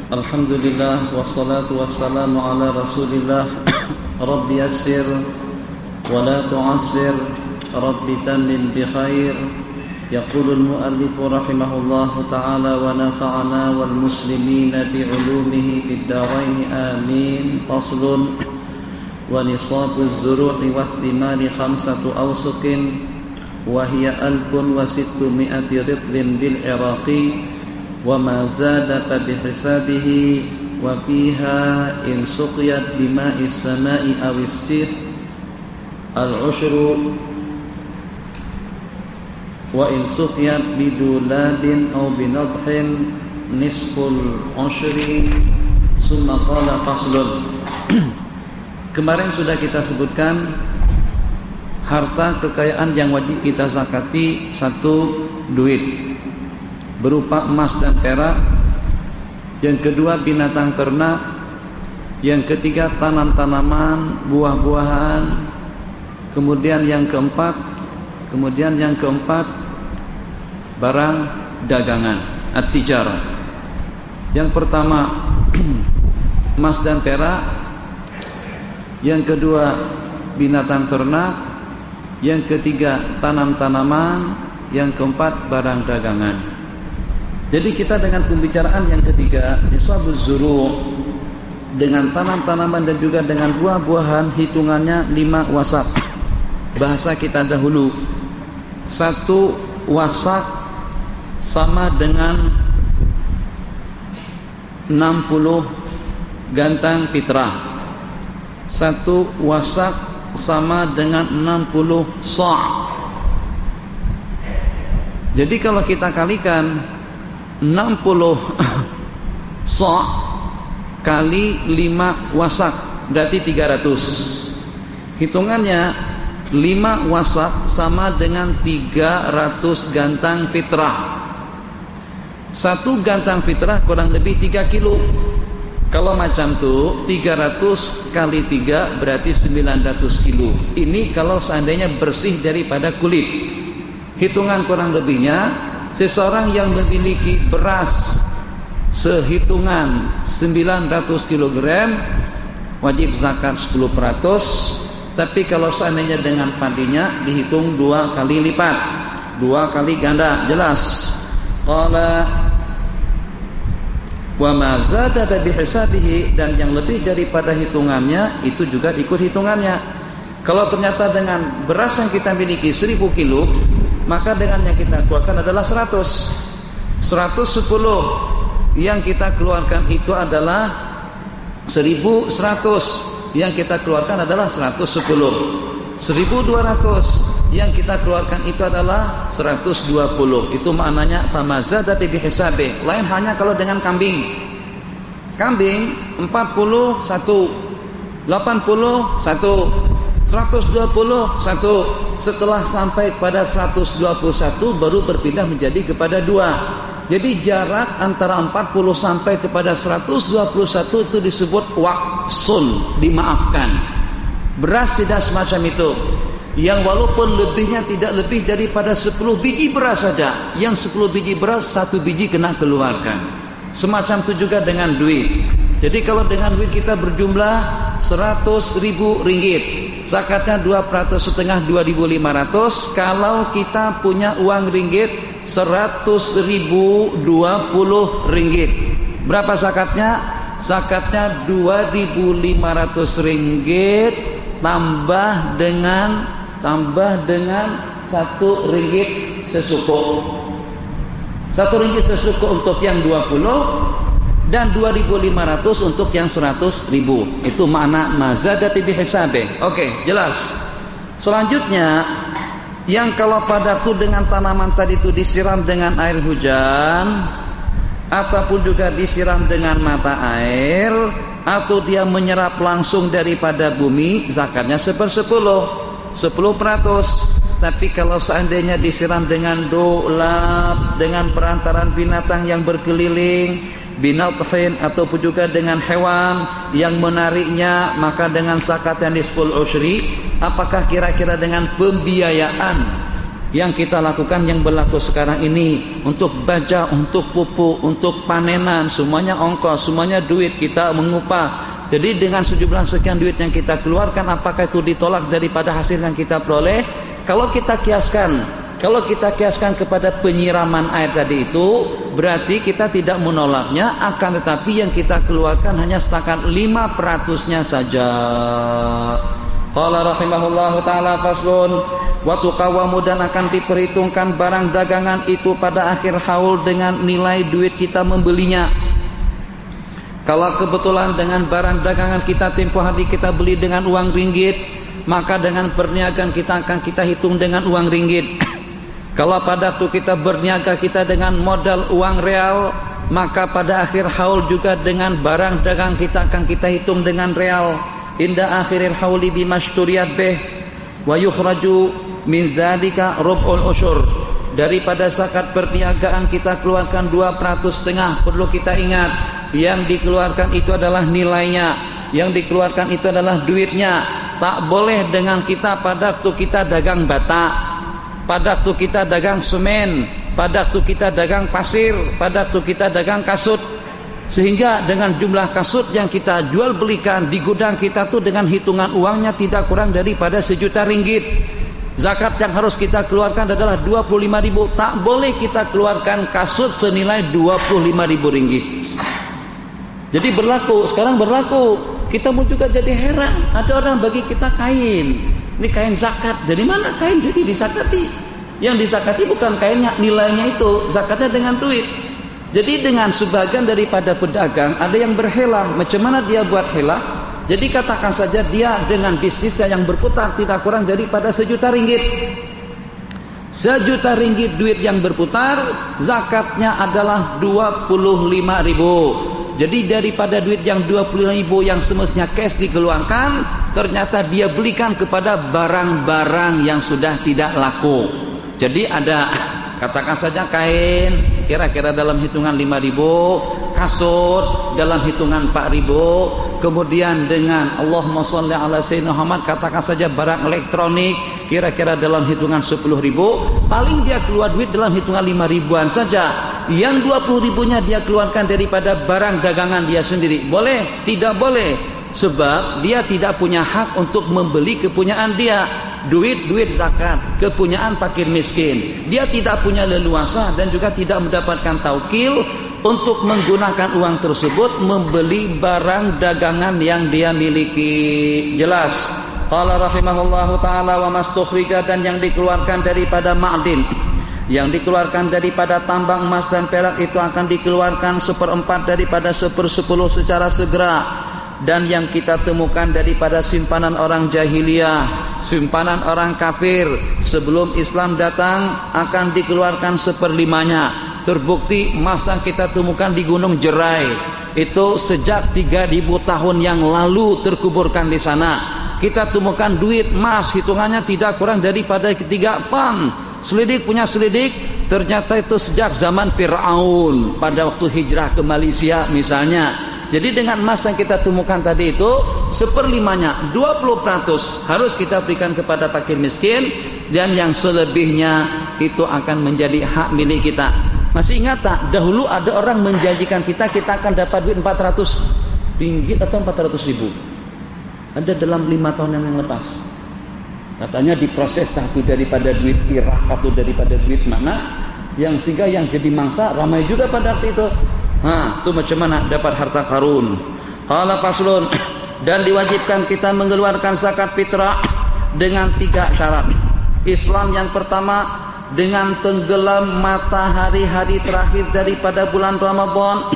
Alhamdulillah wassalatu wassalamu ala Rasulillah. Rabbi yassir wa la tu'assir, Rabbi tammim bi khair. Yaqulul muallif rahimahullahu ta'ala wa nafa'ana wal muslimina bi ulumihi bid darain amin. Faslun wa nisabuz zuru'i was thimari khamsatu awsuqin wa hiya 1600 ritlin bil Iraqi وما زاد فبحسابه وفيها إن سقيت بماء السماء أو السيح العشر وإن سقيت بدولاب أو بنضح نصف العشر ثم قال فصل. Kemarin sudah kita sebutkan harta kekayaan yang wajib kita zakati. Satu, duit berupa emas dan perak. Yang kedua, binatang ternak. Yang ketiga, tanam-tanaman, buah-buahan. Kemudian yang keempat barang dagangan, at-tijarah. Yang pertama emas dan perak. Yang kedua, binatang ternak. Yang ketiga, tanam-tanaman. Yang keempat, barang dagangan. Jadi kita dengan pembicaraan yang ketiga, nisabuz zuru', dengan tanam-tanaman dan juga dengan buah-buahan, hitungannya 5 wasak. Bahasa kita dahulu, 1 wasak sama dengan 60 gantang fitrah. 1 wasak sama dengan 60 sa'. Jadi kalau kita kalikan 60 sa' kali 5 wasak berarti 300. Hitungannya 5 wasak sama dengan 300 gantang fitrah. 1 gantang fitrah kurang lebih 3 kilo. Kalau macam tuh 300 kali 3 berarti 900 kilo. Ini kalau seandainya bersih daripada kulit. Hitungan kurang lebihnya, seseorang yang memiliki beras sehitungan 900 kg wajib zakat 10%. Tapi kalau seandainya dengan padinya dihitung 2 kali lipat, 2 kali ganda. Jelas. Qala wa ma zada bi hisabihi, dan yang lebih daripada hitungannya itu juga ikut hitungannya. Kalau ternyata dengan beras yang kita miliki 1000 kilo, maka dengan yang kita keluarkan adalah 100. 110 yang kita keluarkan itu adalah 1100. Yang kita keluarkan adalah 110. 1200 yang kita keluarkan itu adalah 120. Itu maknanya famazada bi hisabi. Lain hanya kalau dengan kambing. Kambing 41, 81, 121. Setelah sampai pada 121 baru berpindah menjadi kepada 2. Jadi jarak antara 40 sampai kepada 121 itu disebut waqsun, dimaafkan. Beras tidak semacam itu, yang walaupun lebihnya tidak lebih daripada 10 biji beras saja. Yang 10 biji beras 1 biji kena keluarkan. Semacam itu juga dengan duit. Jadi kalau dengan duit kita berjumlah 100.000 ringgit, zakatnya 2,5% 2.500. Kalau kita punya uang ringgit 100.000 20 ringgit, berapa zakatnya? Zakatnya 2.500 ringgit tambah dengan 1 ringgit sesuku. 1 ringgit sesuku untuk yang 20 dan 2.500 untuk yang 100.000. Itu makna mazada bi hisabi. Oke, jelas. Selanjutnya, yang kalau padaku dengan tanaman tadi itu disiram dengan air hujan ataupun juga disiram dengan mata air, atau dia menyerap langsung daripada bumi, zakatnya 10%. Tapi kalau seandainya disiram dengan dolab, dengan perantaran binatang yang berkeliling, binathin, ataupun juga dengan hewan yang menariknya, maka dengan zakat yang nisful usyri. Apakah kira-kira dengan pembiayaan yang kita lakukan, yang berlaku sekarang ini, untuk baja, untuk pupuk, untuk panenan, semuanya ongkos, semuanya duit, kita mengupah. Jadi dengan sejumlah sekian duit yang kita keluarkan, apakah itu ditolak daripada hasil yang kita peroleh? Kalau kita kiaskan kepada penyiraman air tadi itu, berarti kita tidak menolaknya, akan tetapi yang kita keluarkan hanya setakat 5%-nya saja. Qala rahimahullahu ta'ala faslun wa tuqawamu, dan akan diperhitungkan barang dagangan itu pada akhir haul dengan nilai duit kita membelinya. Kalau kebetulan dengan barang dagangan kita tempoh hari kita beli dengan uang ringgit, maka dengan perniagaan kita akan kita hitung dengan uang ringgit. Kalau pada waktu kita berniaga kita dengan modal uang real, maka pada akhir haul juga dengan barang dagang kita akan kita hitung dengan real. Inda akhiril hauli bimasturiyat bih wa yukhraju min dzalika rub'ul usyur. Daripada zakat perniagaan kita keluarkan 2,5%. Perlu kita ingat, yang dikeluarkan itu adalah nilainya, yang dikeluarkan itu adalah duitnya. Tak boleh dengan kita pada waktu kita dagang bata, pada waktu kita dagang semen, pada waktu kita dagang pasir, pada waktu kita dagang kasut. Sehingga dengan jumlah kasut yang kita jual belikan di gudang kita tuh dengan hitungan uangnya tidak kurang daripada 1 juta ringgit. Zakat yang harus kita keluarkan adalah 25.000. Tak boleh kita keluarkan kasut senilai 25.000 ringgit. Jadi sekarang berlaku. Kita pun juga jadi heran. Ada orang bagi kita kain. Ini kain zakat. Dari mana kain jadi disakati? Yang disakati bukan kainnya, nilainya itu. Zakatnya dengan duit. Jadi dengan sebagian daripada pedagang ada yang berhelah. Macam mana dia buat helah? Jadi katakan saja dia dengan bisnisnya yang berputar tidak kurang daripada 1 juta ringgit. 1 juta ringgit duit yang berputar, zakatnya adalah 25.000. Jadi daripada duit yang 25.000 yang semestinya cash dikeluarkan, ternyata dia belikan kepada barang-barang yang sudah tidak laku. Jadi ada, katakan saja kain kira-kira dalam hitungan 5.000, kasut dalam hitungan 4.000, kemudian dengan Allahumma sholli ala sayyidina Muhammad, katakan saja barang elektronik kira-kira dalam hitungan 10.000, paling dia keluar duit dalam hitungan 5.000-an saja. Yang 20.000-nya dia keluarkan daripada barang dagangan dia sendiri. Boleh? Tidak boleh. Sebab dia tidak punya hak untuk membeli kepunyaan dia. Duit zakat, kepunyaan fakir miskin. Dia tidak punya leluasa dan juga tidak mendapatkan taukil untuk menggunakan uang tersebut membeli barang dagangan yang dia miliki. Jelas. Qala rahimahullahu ta'ala wa mastukhrija, dan yang dikeluarkan daripada ma'din, yang dikeluarkan daripada tambang emas dan perak itu akan dikeluarkan 1/4 daripada 1/10 secara segera. Dan yang kita temukan daripada simpanan orang jahiliyah, simpanan orang kafir sebelum Islam datang akan dikeluarkan 1/5-nya. Terbukti emas yang kita temukan di Gunung Jerai itu sejak 3.000 tahun yang lalu terkuburkan di sana. Kita temukan duit emas hitungannya tidak kurang daripada 3 ton. Selidik punya selidik, ternyata itu sejak zaman Fir'aun pada waktu hijrah ke Malaysia misalnya. Jadi dengan emas yang kita temukan tadi itu 1/5-nya, 20% harus kita berikan kepada fakir miskin, dan yang selebihnya itu akan menjadi hak milik kita. Masih ingat tak? Dahulu ada orang menjanjikan kita akan dapat duit 400 ringgit atau 400.000. Ada dalam 5 tahun yang lepas. Katanya diproses tapi daripada duit Irak atau daripada duit mana, yang sehingga yang jadi mangsa ramai juga pada waktu itu. Itu macam mana dapat harta karun. Qala faslun, dan diwajibkan kita mengeluarkan zakat fitrah dengan 3 syarat. Islam yang pertama, dengan tenggelam matahari hari terakhir daripada bulan Ramadan,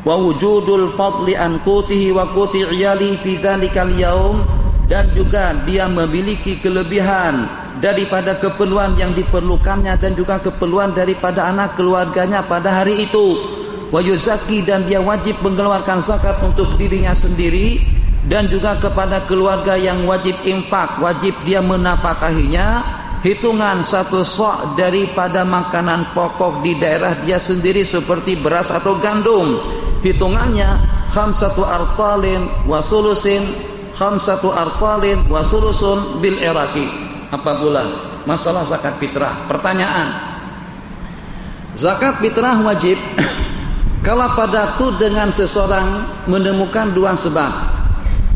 wa wujudul fadli an qutihi wa quti iyali fi dzalikal yaum, dan juga dia memiliki kelebihan daripada keperluan yang diperlukannya dan juga keperluan daripada anak keluarganya pada hari itu. Wa yuzaki, dan dia wajib mengeluarkan zakat untuk dirinya sendiri dan juga kepada keluarga yang wajib infak, wajib dia menafkahinya. Hitungan 1 sok daripada makanan pokok di daerah dia sendiri seperti beras atau gandum. Hitungannya 5 artalin wa sulusin, 5 artalin wa sulusun bil iraqi. Apa pula? masalah zakat fitrah. Pertanyaan, zakat fitrah wajib kalau pada itu dengan seseorang menemukan dua sebab.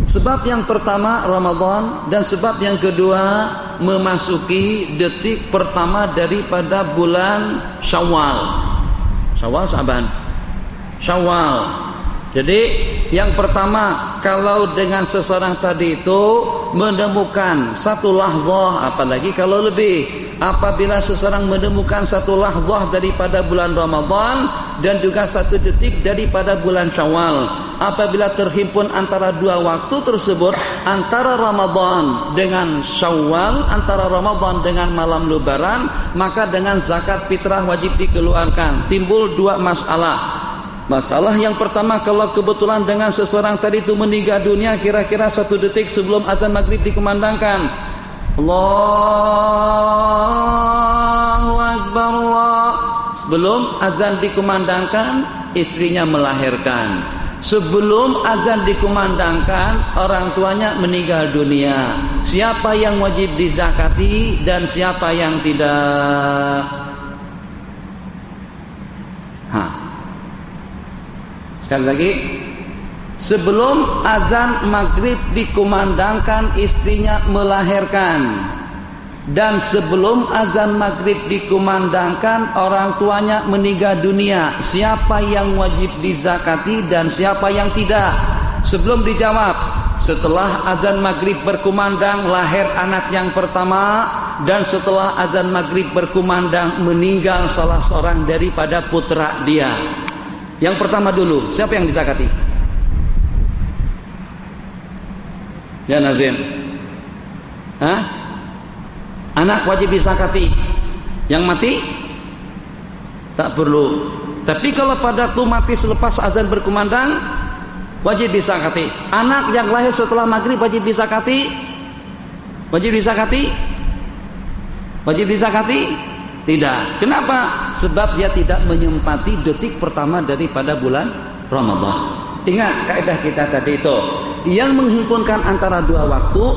Sebab yang pertama Ramadan dan sebab yang kedua memasuki detik pertama daripada bulan Syawal. Syawal. Jadi yang pertama, kalau dengan seseorang tadi itu menemukan satu lahzah, apalagi kalau lebih, apabila seseorang menemukan satu lahzah daripada bulan Ramadan dan juga satu detik daripada bulan Syawal, apabila terhimpun antara dua waktu tersebut, antara Ramadan dengan Syawal, antara Ramadan dengan malam Lebaran, maka dengan zakat fitrah wajib dikeluarkan. Timbul dua masalah. Masalah yang pertama, kalau kebetulan dengan seseorang tadi itu meninggal dunia kira-kira satu detik sebelum azan maghrib dikumandangkan. Allahu Akbar, Allah. Sebelum azan dikumandangkan, istrinya melahirkan. Sebelum azan dikumandangkan, orang tuanya meninggal dunia. Siapa yang wajib dizakati dan siapa yang tidak? Sekali lagi, sebelum azan maghrib dikumandangkan istrinya melahirkan, dan sebelum azan maghrib dikumandangkan orang tuanya meninggal dunia. Siapa yang wajib dizakati dan siapa yang tidak? Sebelum dijawab, setelah azan maghrib berkumandang lahir anak yang pertama, dan setelah azan maghrib berkumandang meninggal salah seorang daripada putra dia. Yang pertama dulu, siapa yang dizakati? Ya Nazim. Anak wajib dizakati. Yang mati tak perlu. Tapi kalau pada itu mati selepas azan berkumandang, wajib dizakati. Anak yang lahir setelah maghrib wajib dizakati? Wajib dizakati? Wajib dizakati? Tidak. Kenapa? Sebab dia tidak menyempati detik pertama daripada bulan Ramadan. Ingat kaidah kita tadi itu, yang menghimpunkan antara dua waktu,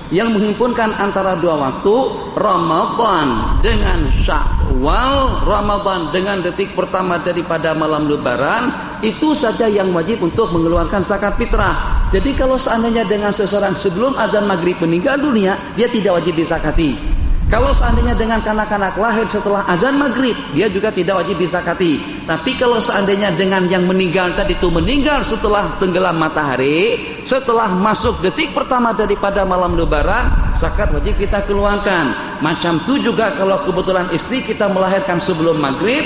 yang menghimpunkan antara dua waktu, Ramadan dengan Syawal, Ramadan dengan detik pertama daripada malam Lebaran, itu saja yang wajib untuk mengeluarkan zakat fitrah. Jadi kalau seandainya dengan seseorang sebelum azan maghrib meninggal dunia, dia tidak wajib dizakati. Kalau seandainya dengan kanak-kanak lahir setelah azan maghrib, dia juga tidak wajib dizakati. Tapi kalau seandainya dengan yang meninggal tadi itu meninggal setelah tenggelam matahari, setelah masuk detik pertama daripada malam Lebaran, zakat wajib kita keluarkan. Macam itu juga kalau kebetulan istri kita melahirkan sebelum maghrib,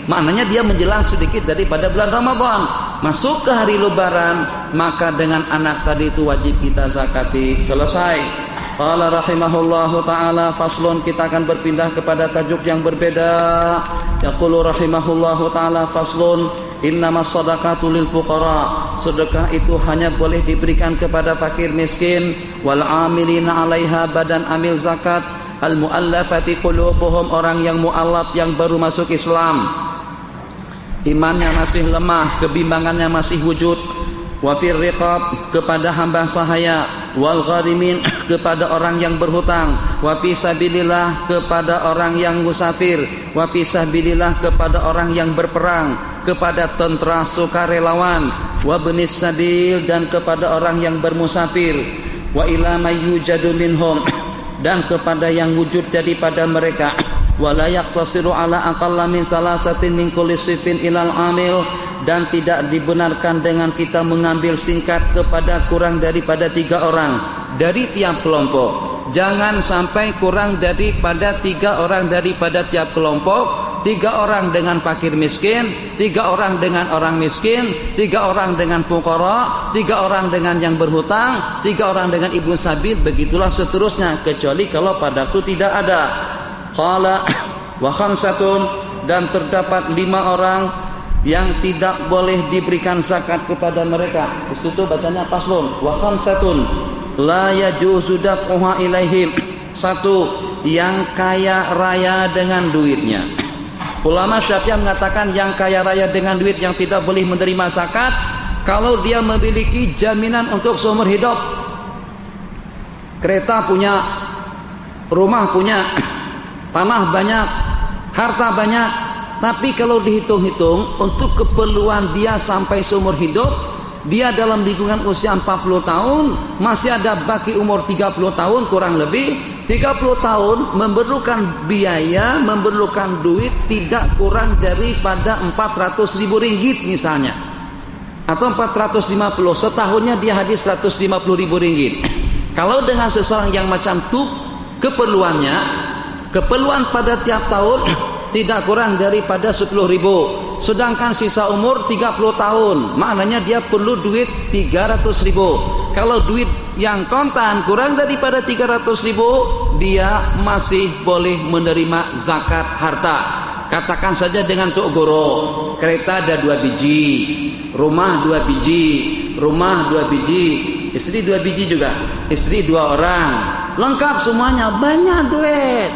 maknanya dia menjelang sedikit daripada bulan Ramadan, masuk ke hari Lebaran, maka dengan anak tadi itu wajib kita zakati. Selesai. Qala rahimahullahu ta'ala, faslun, kita akan berpindah kepada tajuk yang berbeda. Yaqulu rahimahullahu ta'ala, faslun, innamas sadaqatu lil fuqara. Sedekah itu hanya boleh diberikan kepada fakir miskin, wal amilina 'alaiha, badan amil zakat, al muallafati qulubuhum, orang yang muallaf yang baru masuk Islam, imannya masih lemah, kebimbangannya masih wujud, wa fir riqab, kepada hamba sahaya, wal gharimin, kepada orang yang berhutang, wa fi sabilillah, kepada orang yang musafir, wa fi sabilillah, kepada orang yang berperang, kepada tentara sukarelawan, wa benis sabil, dan kepada orang yang bermusafir, wa ila may yujadu minhum, dan kepada yang wujud daripada mereka, wa la yaqtasiru ala aqalla min salasatin min kulli sifin ilal amil, dan tidak dibenarkan dengan kita mengambil singkat kepada kurang daripada 3 orang dari tiap kelompok. Jangan sampai kurang daripada 3 orang daripada tiap kelompok. 3 orang dengan fakir miskin, 3 orang dengan orang miskin, 3 orang dengan fuqara, 3 orang dengan yang berhutang, 3 orang dengan ibu sabil, begitulah seterusnya, kecuali kalau pada itu tidak ada. Qala wa khamsatun, dan terdapat 5 orang yang tidak boleh diberikan zakat kepada mereka. Di situ bacanya paslon, wa khamsatun la yajuzu daf'uha ilaihim. 1, yang kaya raya dengan duitnya. Ulama Syafi'iyah mengatakan yang kaya raya dengan duit yang tidak boleh menerima zakat kalau dia memiliki jaminan untuk seumur hidup. Kereta punya, rumah punya, tanah banyak, harta banyak, tapi kalau dihitung-hitung untuk keperluan dia sampai seumur hidup, dia dalam lingkungan usia 40 tahun, masih ada baki umur 30 tahun kurang lebih. 30 tahun memerlukan biaya, memerlukan duit tidak kurang daripada 400.000 ringgit misalnya, atau 450. Setahunnya dia habis 150.000 ringgit. Kalau dengan seseorang yang macam itu keperluannya, keperluan pada tiap tahun tidak kurang daripada 10.000. Sedangkan sisa umur 30 tahun, maknanya dia perlu duit 300.000. Kalau duit yang kontan kurang daripada 300.000, dia masih boleh menerima zakat harta. Katakan saja dengan Tok Guru, kereta ada 2 biji, rumah 2 biji, rumah 2 biji, istri 2 biji juga, istri 2 orang, lengkap semuanya, banyak duit.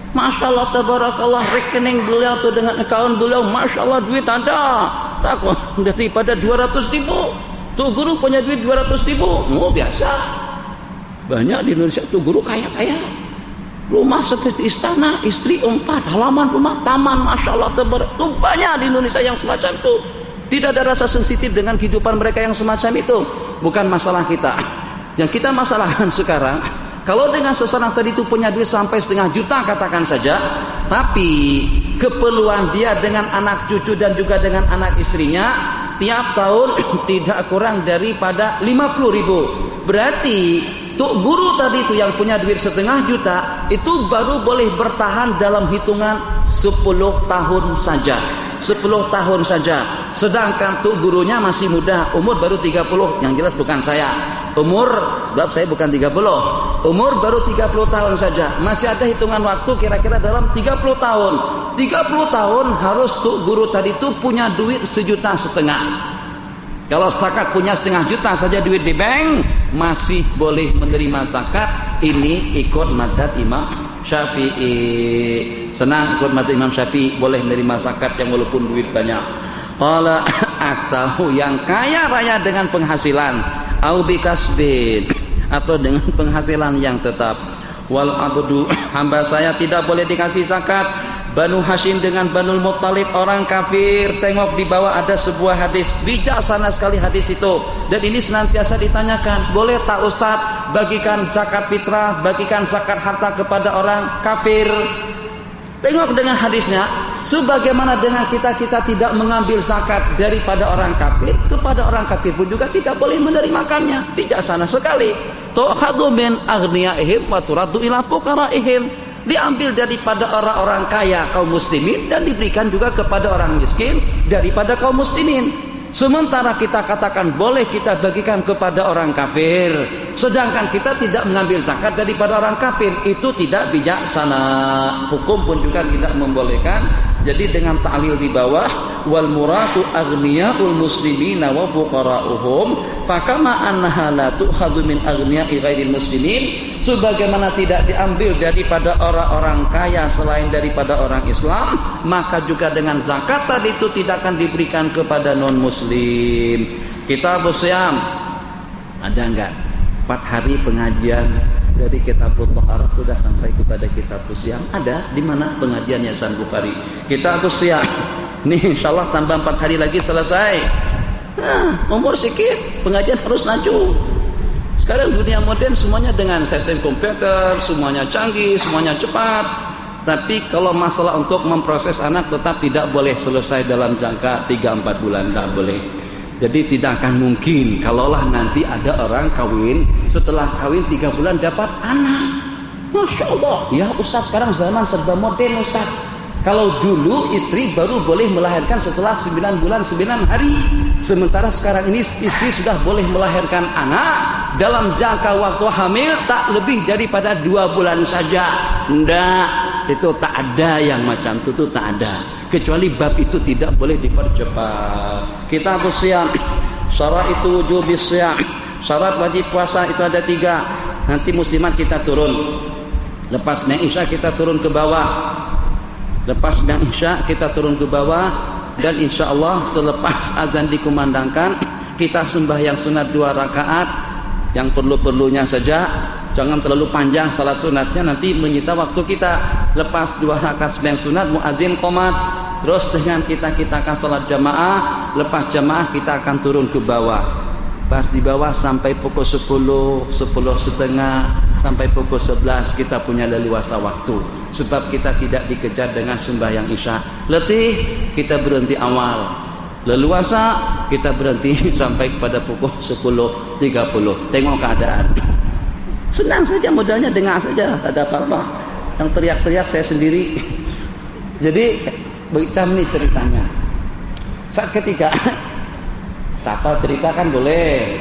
Masya Allah, tabarakallah, rekening beliau tuh dengan account beliau, Masya Allah duit ada, takut daripada 200.000. Tuh guru punya duit 200.000, oh biasa. Banyak di Indonesia tuh guru kaya-kaya, rumah seperti istana, istri 4, halaman rumah, taman, Masya Allah, tuh banyak di Indonesia yang semacam itu. Tidak ada rasa sensitif dengan kehidupan mereka yang semacam itu. Bukan masalah kita. Yang kita masalahkan sekarang, kalau dengan seseorang tadi itu punya duit sampai 500.000 katakan saja, tapi keperluan dia dengan anak cucu dan juga dengan anak istrinya tiap tahun tidak kurang daripada 50.000. Berarti Tuk Guru tadi itu yang punya duit 500.000 itu baru boleh bertahan dalam hitungan 10 tahun saja. 10 tahun saja. Sedangkan Tuk Gurunya masih muda, umur baru 30. Yang jelas bukan saya. Umur, sebab saya bukan 30. Umur baru 30 tahun saja. Masih ada hitungan waktu kira-kira dalam 30 tahun. 30 tahun harus Tuk Guru tadi itu punya duit 1,5 juta. Kalau setakat punya 1,5 juta saja duit di bank, masih boleh menerima zakat. Ini ikut mazhab Imam Syafi'i. Senang ikut mazhab Imam Syafi'i, boleh menerima zakat yang walaupun duit banyak. Qala atau yang kaya raya dengan penghasilan, au bikasbin, atau dengan penghasilan yang tetap. Wal abdu, hamba saya tidak boleh dikasih zakat. Banu Hashim dengan Banul Muttalib orang kafir. Tengok di bawah ada sebuah hadis, bijaksana sekali hadis itu, dan ini senantiasa ditanyakan, boleh tak Ustaz bagikan zakat fitrah, bagikan zakat harta kepada orang kafir? Tengok dengan hadisnya, sebagaimana dengan kita tidak mengambil zakat daripada orang kafir, kepada orang kafir pun juga tidak boleh menerimakannya. Bijaksana sekali. Tu'khadhu min aghniyaihim wa turaddu ila fuqaraihim. Diambil daripada orang-orang kaya kaum muslimin dan diberikan juga kepada orang miskin daripada kaum muslimin. Sementara kita katakan boleh kita bagikan kepada orang kafir, sedangkan kita tidak mengambil zakat daripada orang kafir, itu tidak bijaksana. Hukum pun juga tidak membolehkan. Jadi dengan ta'lil di bawah, wal muratu aghniyaul muslimina wa fuqara'uhum, fakama annaha la tu'khadhu min aghniya'i ghairil muslimin, sebagaimana tidak diambil daripada orang-orang kaya selain daripada orang Islam, maka juga dengan zakat tadi itu tidak akan diberikan kepada non muslim. Kitab Syam ada enggak? 4 hari pengajian dari Kitabut Thaharah sudah sampai kepada Kitab Syam. Ada di mana pengajiannya San Bukhari. Kitab Syam. Nih insyaallah tambah 4 hari lagi selesai. Umur sedikit, pengajian harus laju. Sekarang dunia modern semuanya dengan sistem komputer, semuanya canggih, semuanya cepat. Tapi kalau masalah untuk memproses anak tetap tidak boleh selesai dalam jangka 3-4 bulan, tidak boleh. Jadi tidak akan mungkin kalaulah nanti ada orang kawin, setelah kawin 3 bulan dapat anak. Masya Allah. Ya Ustaz, sekarang zaman serba modern Ustaz. Kalau dulu istri baru boleh melahirkan setelah 9 bulan 9 hari. Sementara sekarang ini istri sudah boleh melahirkan anak dalam jangka waktu hamil tak lebih daripada 2 bulan saja. Nggak, itu tak ada yang macam itu tak ada. Kecuali bab itu tidak boleh dipercepat. Kita Syam, syarat itu wujub syam. Syarat wajib puasa itu ada 3. Nanti muslimat kita turun. Lepas Isya kita turun ke bawah. Lepas Isya kita turun ke bawah, dan insya Allah selepas azan dikumandangkan kita sembahyang sunat 2 rakaat yang perlu-perlunya saja. jangan terlalu panjang salat sunatnya, nanti menyita waktu kita. Lepas 2 rakaat sembahyang sunat, muadzin qomat, terus dengan kita akan salat jamaah. Lepas jamaah kita akan turun ke bawah. Pas di bawah sampai pukul 10, 10.30 sampai pukul 11 kita punya leluasa waktu. Sebab kita tidak dikejar dengan sembahyang isya. Letih, kita berhenti awal. Leluasa, kita berhenti sampai pada pukul 10.30. Tengok keadaan. Senang saja modalnya, dengar saja, tak ada apa-apa. Yang teriak-teriak saya sendiri. Jadi macam ini ceritanya. Saat ketika kapal cerita kan boleh.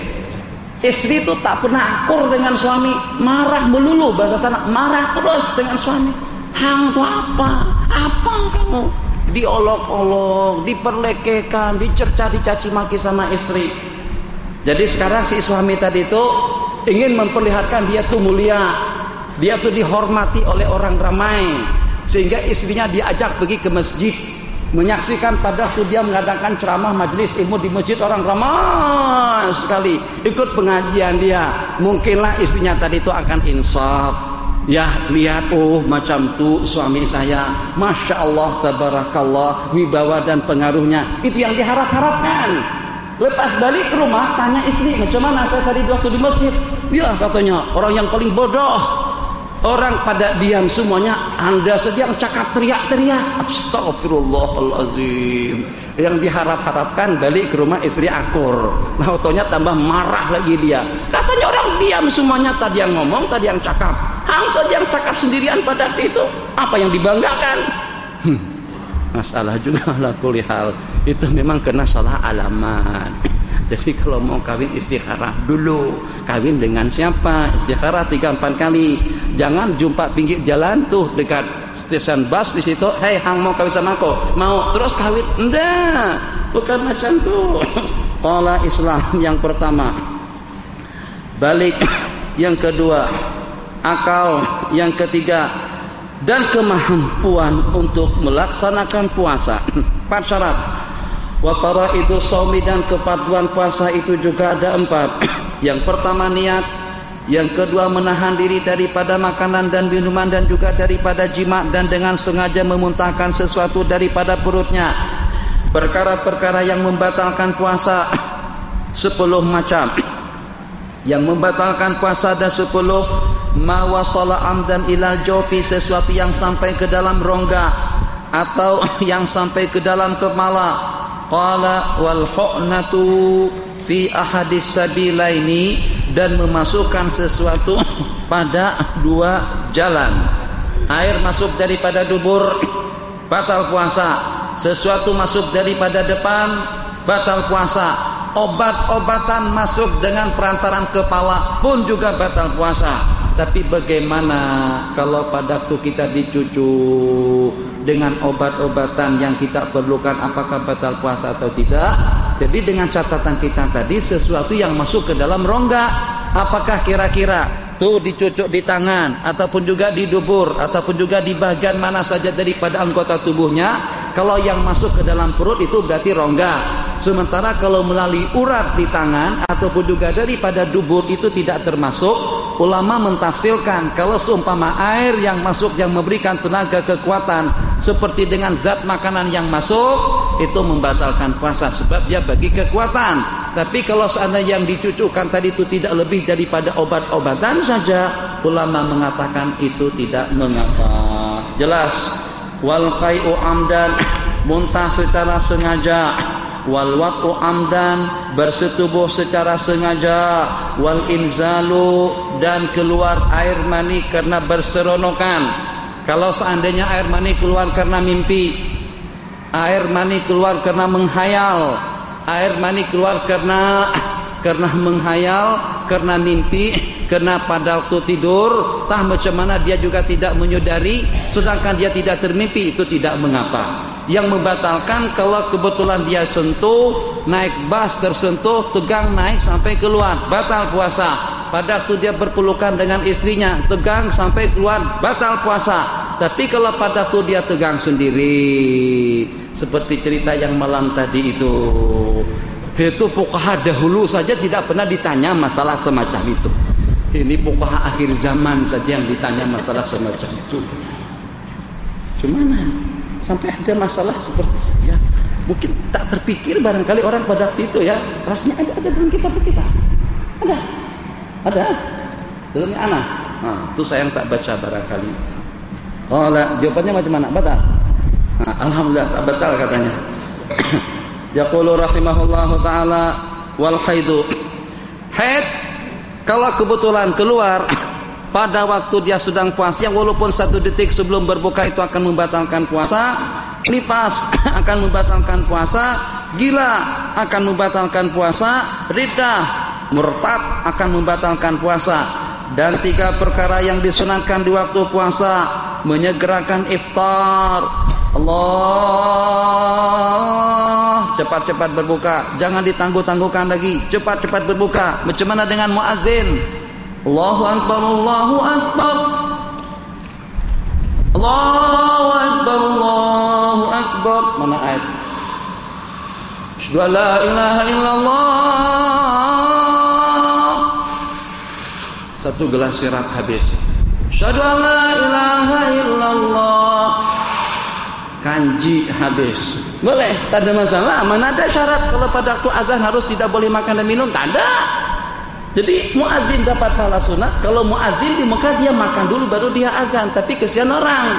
Istri itu tak pernah akur dengan suami, marah melulu, bahasa sana marah terus dengan suami. Hang itu apa? Apa kamu? Diolok-olok, diperlekehkan, dicerca, dicaci maki sama istri. Jadi sekarang si suami tadi itu ingin memperlihatkan dia tuh mulia, dia tuh dihormati oleh orang ramai, sehingga istrinya diajak pergi ke masjid, menyaksikan pada waktu dia mengadakan ceramah majelis ilmu di masjid, orang ramai sekali ikut pengajian dia. Mungkinlah istrinya tadi itu akan insaf. Ya, lihat, oh macam tu suami saya, Masya Allah, tabarakallah, wibawa dan pengaruhnya. Itu yang diharap-harapkan. Lepas balik ke rumah, tanya istri, macam mana saya tadi waktu di masjid? Ya, katanya, orang yang paling bodoh. Orang pada diam semuanya, Anda saja yang cakap teriak-teriak. Astagfirullahalazim. Yang diharap-harapkan balik ke rumah istri akur. Nah, otonya tambah marah lagi dia. Katanya orang diam semuanya, tadi yang ngomong, tadi yang cakap. Hang saja yang cakap sendirian pada waktu itu. Apa yang dibanggakan? Masalah juga lah kulihal. Itu memang kena salah alamat. Jadi kalau mau kawin istikharah dulu. Kawin dengan siapa? Istikharah 3-4 kali. Jangan jumpa pinggir jalan tuh dekat stasiun bus di situ. Hei, hang mau kawin sama aku? Mau terus kawin? Enggak, bukan macam tuh. Pola Islam yang pertama, balik. Yang kedua, akal. Yang ketiga, dan kemampuan untuk melaksanakan puasa. 4 syarat. Wa faraidu shaumi, dan kepaduan puasa itu juga ada 4. Yang pertama niat, yang kedua menahan diri daripada makanan dan minuman dan juga daripada jima, dan dengan sengaja memuntahkan sesuatu daripada perutnya. Perkara-perkara yang membatalkan puasa 10 macam. Yang membatalkan puasa ada 10. Ma wasala amdan ilal jawfi, sesuatu yang sampai ke dalam rongga atau yang sampai ke dalam kepala. Qala wal hu'natu fi ahadis sabilaini, dan memasukkan sesuatu pada 2 jalan. Air masuk daripada dubur, batal puasa. Sesuatu masuk daripada depan, batal puasa. Obat-obatan masuk dengan perantaran kepala pun juga batal puasa. Tapi bagaimana kalau pada waktu kita dicucu dengan obat-obatan yang kita perlukan, apakah batal puasa atau tidak? Jadi dengan catatan kita tadi, sesuatu yang masuk ke dalam rongga, apakah kira-kira tuh dicucuk di tangan ataupun juga di dubur ataupun juga di bagian mana saja daripada anggota tubuhnya? Kalau yang masuk ke dalam perut itu berarti rongga. Sementara kalau melalui urat di tangan ataupun juga daripada dubur itu tidak termasuk. Ulama mentafsirkan kalau seumpama air yang masuk yang memberikan tenaga kekuatan seperti dengan zat makanan yang masuk, itu membatalkan puasa sebab dia bagi kekuatan. Tapi kalau seandainya yang dicucukkan tadi itu tidak lebih daripada obat-obatan saja, ulama mengatakan itu tidak mengapa. Jelas. Wal qai'u amdan, muntah secara sengaja. Wal waqu amdan, bersetubuh secara sengaja. Wal inzalu, dan keluar air mani karena berseronokan. Kalau seandainya air mani keluar karena mimpi, air mani keluar karena menghayal, air mani keluar karena menghayal, karena mimpi, karena pada waktu tidur, tah macam mana dia juga tidak menyadari, sedangkan dia tidak termimpi, itu tidak mengapa. Yang membatalkan kalau kebetulan dia sentuh, naik bas tersentuh, tegang naik sampai keluar, batal puasa. Pada waktu dia berpelukan dengan istrinya, tegang sampai keluar, batal puasa. Tapi kalau pada waktu dia tegang sendiri, seperti cerita yang malam tadi itu fuqaha dahulu saja tidak pernah ditanya masalah semacam itu. Ini fuqaha akhir zaman saja yang ditanya masalah semacam itu. Gimana? Sampai ada masalah seperti itu ya. Mungkin tak terpikir barangkali orang pada waktu itu ya. Rasanya ada dalam kitab kita. Ada. Dalamnya ana. Nah, itu saya yang tak baca barangkali. Jawabannya macam mana? Batal. Nah, alhamdulillah tak batal katanya. Yaqulu rahimahullahu taala wal haidu. Haid kalau kebetulan keluar pada waktu dia sedang puasa, walaupun 1 detik sebelum berbuka itu akan membatalkan puasa. Nifas akan membatalkan puasa, gila akan membatalkan puasa, riddah, murtad akan membatalkan puasa. Dan 3 perkara yang disunatkan di waktu puasa: menyegerakan iftar, Allah, cepat-cepat berbuka, jangan ditangguh-tangguhkan lagi, cepat-cepat berbuka. Macam mana dengan muadzin? Allahu akbar, Allahu akbar, Allahu akbar, Allahu akbar. Mana ayat? Asyhadu an la ilaha illallah. 1 gelas sirap habis. Asyhadu an la ilaha illallah. Kanji habis. Boleh, tak ada masalah. Mana ada syarat kalau pada waktu azan harus tidak boleh makan dan minum? Tak ada. Jadi muadzin dapat pahala sunat. Kalau muadzin di Mekah dia makan dulu baru dia azan. Tapi kesian orang,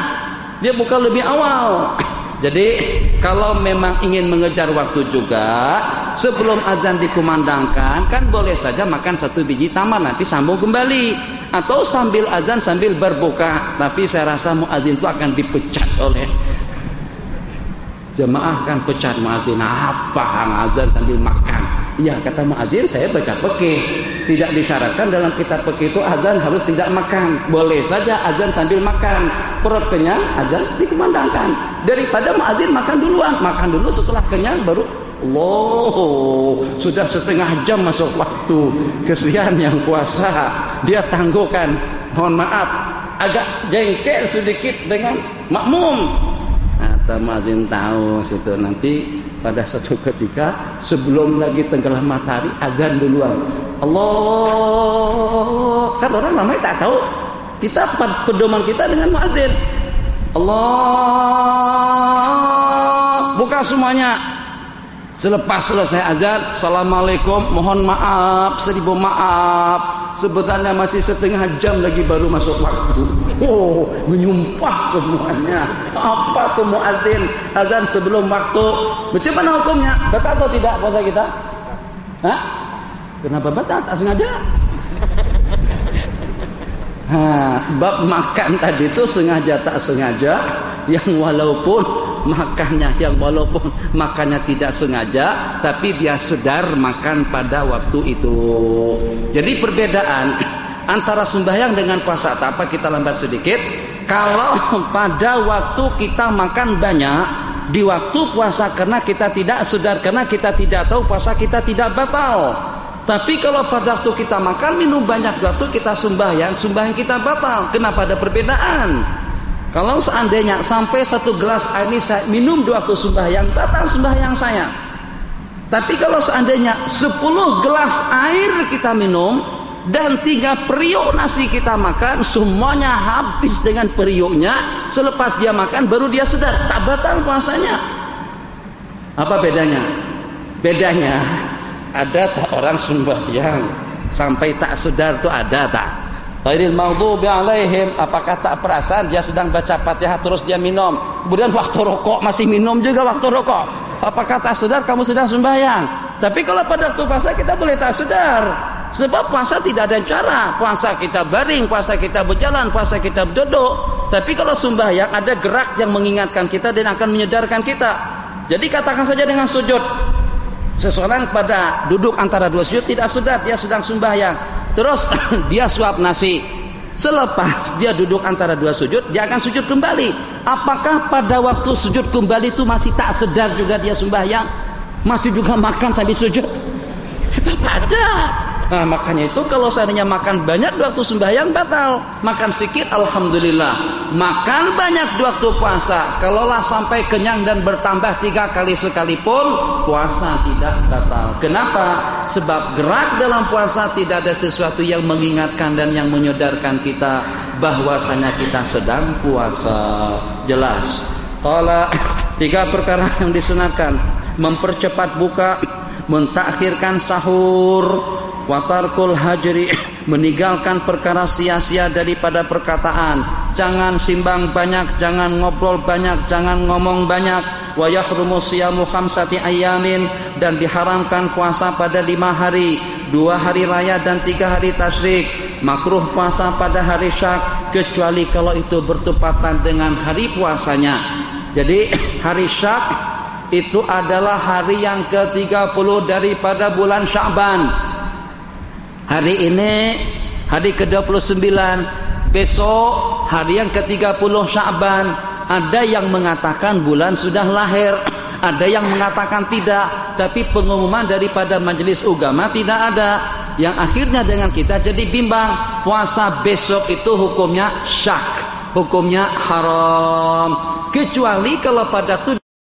dia buka lebih awal. Jadi kalau memang ingin mengejar waktu juga, sebelum azan dikumandangkan kan boleh saja makan 1 biji tamar, nanti sambung kembali, atau sambil azan sambil berbuka. Tapi saya rasa muadzin itu akan dipecat oleh jemaah, kan pecat muadzin. Apa hang azan sambil makan? Ya kata muadzin, saya baca fikih, tidak disyaratkan dalam kitab fikih itu azan harus tidak makan. Boleh saja azan sambil makan, perut kenyang azan dikumandangkan. Daripada muadzin makan duluan, makan dulu setelah kenyang baru Allah. Sudah 1/2 jam masuk waktu. Kesian yang puasa, dia tangguhkan. Mohon maaf, agak jengkel sedikit dengan makmum. Atau muadzin tahu situ nanti pada suatu ketika sebelum lagi tenggelam matahari azan duluan. Allah, kan orang ramai tak tahu. Kita pedoman kita dengan muadzin. Allah, buka semuanya. Selepas selesai azan, assalamualaikum, mohon maaf, 1000 maaf, sebenarnya masih 1/2 jam lagi baru masuk waktu. Oh, menyumpah semuanya. Apa tuh muadzin azan sebelum waktu? Macam mana hukumnya? Batal atau tidak puasa kita? Hah? Kenapa batal? Tak sengaja. Bab makan tadi itu sengaja tak sengaja, yang walaupun makannya tidak sengaja, tapi dia sedar makan pada waktu itu. Jadi perbedaan antara sembahyang dengan puasa, tak apa kita lambat sedikit. Kalau pada waktu kita makan banyak di waktu puasa karena kita tidak sedar, karena kita tidak tahu, puasa kita tidak batal. Tapi kalau pada waktu kita makan minum banyak, waktu kita sembahyang kita batal. Kenapa ada perbedaan? Kalau seandainya sampai 1 gelas air ini saya minum di waktu sembahyang, batal sembahyang saya. Tapi kalau seandainya 10 gelas air kita minum dan 3 periuk nasi kita makan, semuanya habis dengan periuknya, selepas dia makan baru dia sadar, tak batal puasanya. Apa bedanya? Bedanya ada tak orang sembahyang sampai tak sedar tu ada tak? Ghairil maghdubi alaihim, apakah tak perasaan dia sedang baca Fatihah terus dia minum, kemudian waktu rokok masih minum juga waktu rokok, apakah tak sedar kamu sedang sembahyang? Tapi kalau pada waktu puasa kita boleh tak sedar, sebab puasa tidak ada cara. Puasa kita baring, puasa kita berjalan, puasa kita duduk. Tapi kalau sembahyang ada gerak yang mengingatkan kita dan akan menyedarkan kita. Jadi katakan saja dengan sujud, seseorang pada duduk antara 2 sujud tidak sedar dia sedang sembahyang, terus dia suap nasi. Selepas dia duduk antara 2 sujud, dia akan sujud kembali. Apakah pada waktu sujud kembali itu masih tak sedar juga dia sembahyang? Masih juga makan sambil sujud? Itu tak ada. Nah, makanya itu kalau seandainya makan banyak di waktu sembahyang batal, makan sedikit alhamdulillah. Makan banyak di waktu puasa, kalaulah sampai kenyang dan bertambah 3 kali sekalipun, puasa tidak batal. Kenapa? Sebab gerak dalam puasa tidak ada sesuatu yang mengingatkan dan yang menyadarkan kita bahwasanya kita sedang puasa. Jelas. Qala 3 perkara yang disunatkan: mempercepat buka, mentakhirkan sahur, watarkul hajri, meninggalkan perkara sia-sia daripada perkataan. Jangan simbang banyak, jangan ngobrol banyak, jangan ngomong banyak. Wa yahrumu siyamu khamsati ayamin, dan diharamkan puasa pada 5 hari, 2 hari raya dan 3 hari tasyrik. Makruh puasa pada hari syak kecuali kalau itu bertepatan dengan hari puasanya. Jadi hari syak itu adalah hari yang ke-30 daripada bulan Sya'ban. Hari ini hari ke-29, besok hari yang ke-30 Sya'ban. Ada yang mengatakan bulan sudah lahir, ada yang mengatakan tidak, tapi pengumuman daripada majelis agama tidak ada. Yang akhirnya dengan kita jadi bimbang. Puasa besok itu hukumnya syak, hukumnya haram, kecuali kalau pada itu